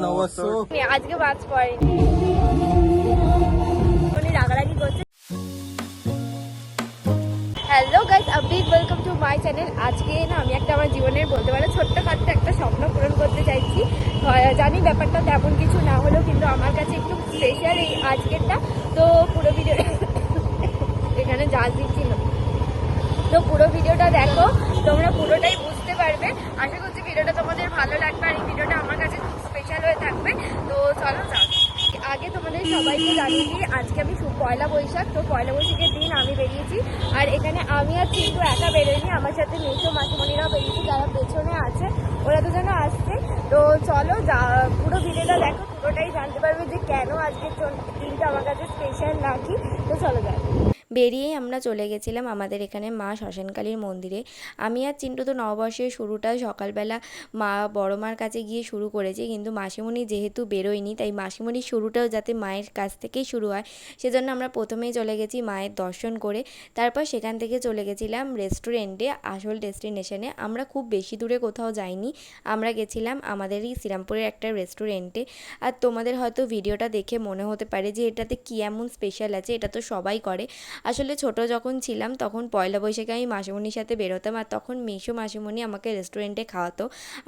নববর্ষ। আজকে বাজ পড়েনি, উনি রাগারাগি করছে। Hello guys, update, welcome to my channel. আজকে না আমি একটা আমার জীবনের বলতে পারো ছোট্টখাট্ট একটা স্বপ্ন পূরণ করতে চাইছি। জানি ব্যাপারটা তেমন কিছু না হলেও কিন্তু আমার কাছে একটু স্পেশাল এই আজকেরটা। তো পুরো ভিডিও এখানে জাজ দিচ্ছিল, তো পুরো ভিডিওটা দেখো, তোমরা পুরোটাই বুঝতে পারবে। আশা করছি ভিডিওটা তোমাদের ভালো লাগবে আর এই ভিডিওটা আমার কাছে খুব স্পেশাল হয়ে থাকবে। তো চলো যাও। আগে তোমাদের সবাইকে জানিয়ে দিই, আজকে আমি পয়লা বৈশাখ, তো পয়লা বৈশাখের দিন আমি বেরিয়েছি। আর এখানে আমি আর চিন্তু একা বেরোয়নি, আমার সাথে মেসো মাসিমণিরাও বেরিয়েছি, যারা পেছনে আছে ওরা দুজন আসছে। তো চলো পুরো ভিডিওটা দেখো, পুরোটাই জানতে পারবে যে কেন আজকের দিনটা আমার কাছে স্পেশাল নাকি। তো চলো যাও। বেরিয়েই আমরা চলে গেছিলাম আমাদের এখানে মা শ্মশানকালীর মন্দিরে। আমি আর চিন্টু তো নববর্ষের শুরুটা সকালবেলা মা বড় মার কাছে গিয়ে শুরু করেছি, কিন্তু মাসিমণি যেহেতু বেরোয়নি তাই মাসিমণির শুরুটাও যাতে মায়ের কাছ থেকেই শুরু হয় সেজন্য আমরা প্রথমেই চলে গেছি মায়ের দর্শন করে। তারপর সেখান থেকে চলে গেছিলাম রেস্টুরেন্টে, আসল ডেস্টিনেশনে। আমরা খুব বেশি দূরে কোথাও যাইনি, আমরা গেছিলাম আমাদেরই শ্রীরামপুরের একটা রেস্টুরেন্টে। আর তোমাদের হয়তো ভিডিওটা দেখে মনে হতে পারে যে এটাতে কী এমন স্পেশাল আছে, এটা তো সবাই করে। আসলে ছোট যখন ছিলাম তখন পয়লা বৈশাখে আমি মাসিমণির সাথে বেরোতাম, আর তখন মেসো মাসিমণি আমাকে রেস্টুরেন্টে খাওয়াতো।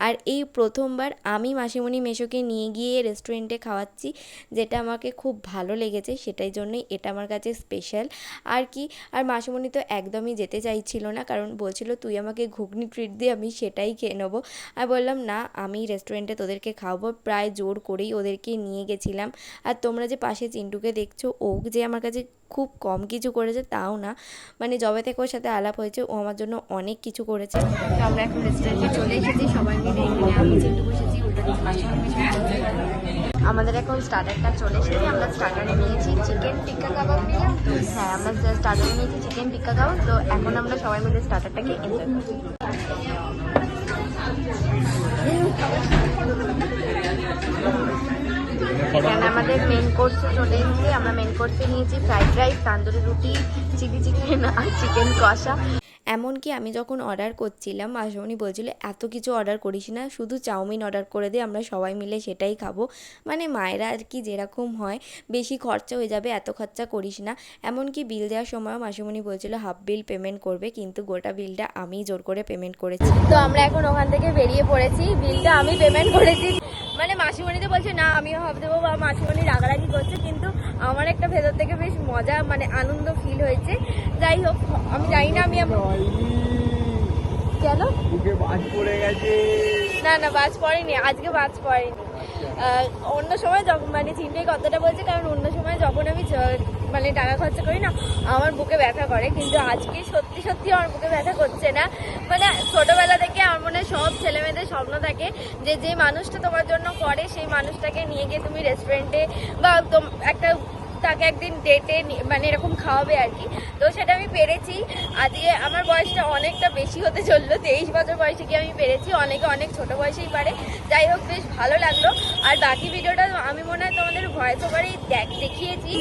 আর এই প্রথমবার আমি মাসিমণি মেসোকে নিয়ে গিয়ে রেস্টুরেন্টে খাওয়াচ্ছি, যেটা আমাকে খুব ভালো লেগেছে, সেটাই জন্যই এটা আমার কাছে স্পেশাল আর কি। আর মাসিমণি তো একদমই যেতে চাইছিল না, কারণ বলছিল তুই আমাকে ঘুগনি ট্রিট দিয়ে আমি সেটাই খেয়ে নেবো। আর বললাম না, আমি রেস্টুরেন্টে তোদেরকে খাওয়াবো। প্রায় জোর করেই ওদেরকে নিয়ে গেছিলাম। আর তোমরা যে পাশে চিন্টুকে দেখছো, ও যে আমার কাছে খুব কম কিছু করেছে তাও না, মানে যবে থেকে ওর সাথে আলাপ হয়েছে ও আমার জন্য অনেক কিছু করেছে। তো আমরা এখন রেস্টুরেন্টে চলে এসেছি সবাই মিলে, এখানে আমি চিন্টু বসেছি, আমাদের এখন স্টার্টারটা চলে এসেছে। আমরা স্টার্টারে নিয়েছি চিকেন টিক্কা কাবাব নিলাম। হ্যাঁ, আমরা স্টার্টারে নিয়েছি চিকেন টিক্কা কাবাব। তো এখন আমরা সবাই মিলে স্টার্টারটাকে এনজয় করছি। এখানে আমাদের মেন কোর্সে চলে এসেছি। আমরা মেন কোর্সে নিয়েছি ফ্রাইড রাইস, তান্দুরি রুটি, চিলি চিকেন আর চিকেন কষা। এমনকি আমি যখন অর্ডার করছিলাম মাসিমণি বলছিল এত কিছু অর্ডার করিস না, শুধু চাউমিন অর্ডার করে দে, আমরা সবাই মিলে সেটাই খাবো। মানে মায়েরা আর কি যেরকম হয়, বেশি খরচা হয়ে যাবে এত খরচা করিস না। এমনকি বিল দেওয়ার সময়ও মাসিমণি বলছিল হাফ বিল পেমেন্ট করবে, কিন্তু গোটা বিলটা আমি জোর করে পেমেন্ট করেছি। তো আমরা এখন ওখান থেকে বেরিয়ে পড়েছি, বিলটা আমি পেমেন্ট করেছি। মানে মাসিমণি তো বলছে না আমিও হাফ দেবো, বা মাসিমণি রাগারাগি করছে, কিন্তু আমার একটা ভেতর থেকে বেশ মজা মানে আনন্দ ফিল হয়েছে। যাই হোক, আমি জানি না আমি কেন না না বাজ পড়েনি, আজকে বাজ পড়েনি। অন্য সময় যখন মানে চিন্তাই কতটা বলছে, কারণ অন্য সময় যখন আমি মানে টাকা খরচা করি না আমার বুকে ব্যথা করে, কিন্তু আজকে সত্যি সত্যি আমার বুকে ব্যথা করছে না। মানে ছোটবেলা থেকে আমার মনে হয় সব ছেলেমেয়েদের স্বপ্ন থাকে যে যে মানুষটা তোমার জন্য করে সেই মানুষটাকে নিয়ে গিয়ে তুমি রেস্টুরেন্টে বা একটা তাকে একদিন ডেটে মানে এরকম খাওয়াবে আর কি। তো সেটা আমি পেরেছি। আজকে আমার বয়সটা অনেকটা বেশি হতে চললো, 23 বছর বয়সে গিয়ে আমি পেরেছি, অনেকে অনেক ছোট বয়সেই পারে। যাই হোক, বেশ ভালো লাগলো। আর বাকি ভিডিওটা আমি মনে হয় তোমাদের ভয়েস ওভারেই দেখিয়েছি।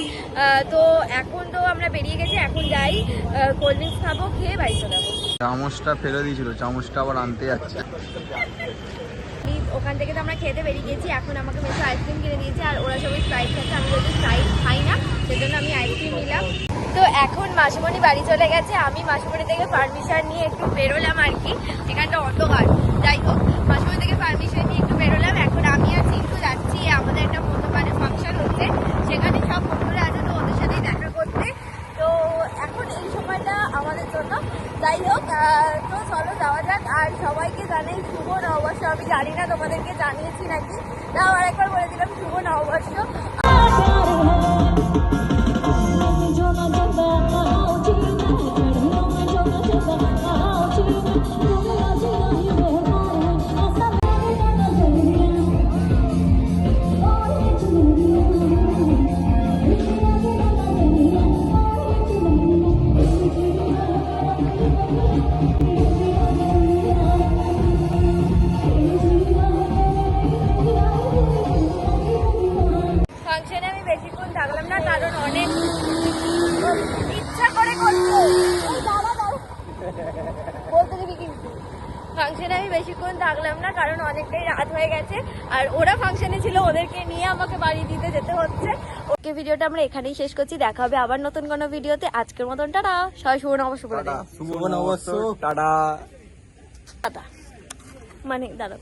তো এখন তো আমরা বেরিয়ে গেছি, এখন যাই কোল্ড ড্রিঙ্কস খাবো, খেয়ে বাড়ি চলে যাবো। চামচটা ফেলে দিয়েছিল, চামচটা আবার আনতে যাচ্ছে। ওখান থেকে তো আমরা খেতে বেরিয়ে গেছি, এখন আমাকে মেসো আইসক্রিম কিনে দিয়েছে, আর ওরা সবাই স্প্রাইট খাচ্ছে, আমি যদি স্প্রাইট খাই না সেজন্য আমি আইসক্রিম নিলাম। তো এখন মাসিমণি বাড়ি চলে গেছে, আমি মাসিমণি থেকে পারমিশন নিয়ে একটু বেরোলাম আর কি। এখানটা অন্ধকার, যাই হোক মাসিমণি থেকে পারমিশন নিয়ে একটু বেরোলাম। এখন আমি আর চিন্তু যাচ্ছি, আমাদের একটা প্রথমবারে ফাংশন হচ্ছে, সেখানে সব বন্ধুরা আছে, তো ওদের সাথেই দেখা করতে। তো এখন এই সময়টা আমাদের জন্য, যাই হোক তো চলো যাওয়া যাক। আর সবাইকে জানাই শুভ নববর্ষ। আমি জানি না তোমাদেরকে জানিয়েছি নাকি, তাও আরেকবার বলে দিলাম শুভ নববর্ষ। কারণ অনেকটাই রাত হয়ে গেছে আর ওরা ফাংশনে ছিল, ওদেরকে নিয়ে আমাকে বাড়ি দিতে যেতে হচ্ছে। ওকে ভিডিওটা আমরা এখানেই শেষ করছি, দেখা হবে আবার নতুন কোনো ভিডিওতে। আজকের মতন টাটা, সবাই শুভ নববর্ষ বলে দিন। শুভ নববর্ষ, টাটা। দাদা মানে দাঁড়াও।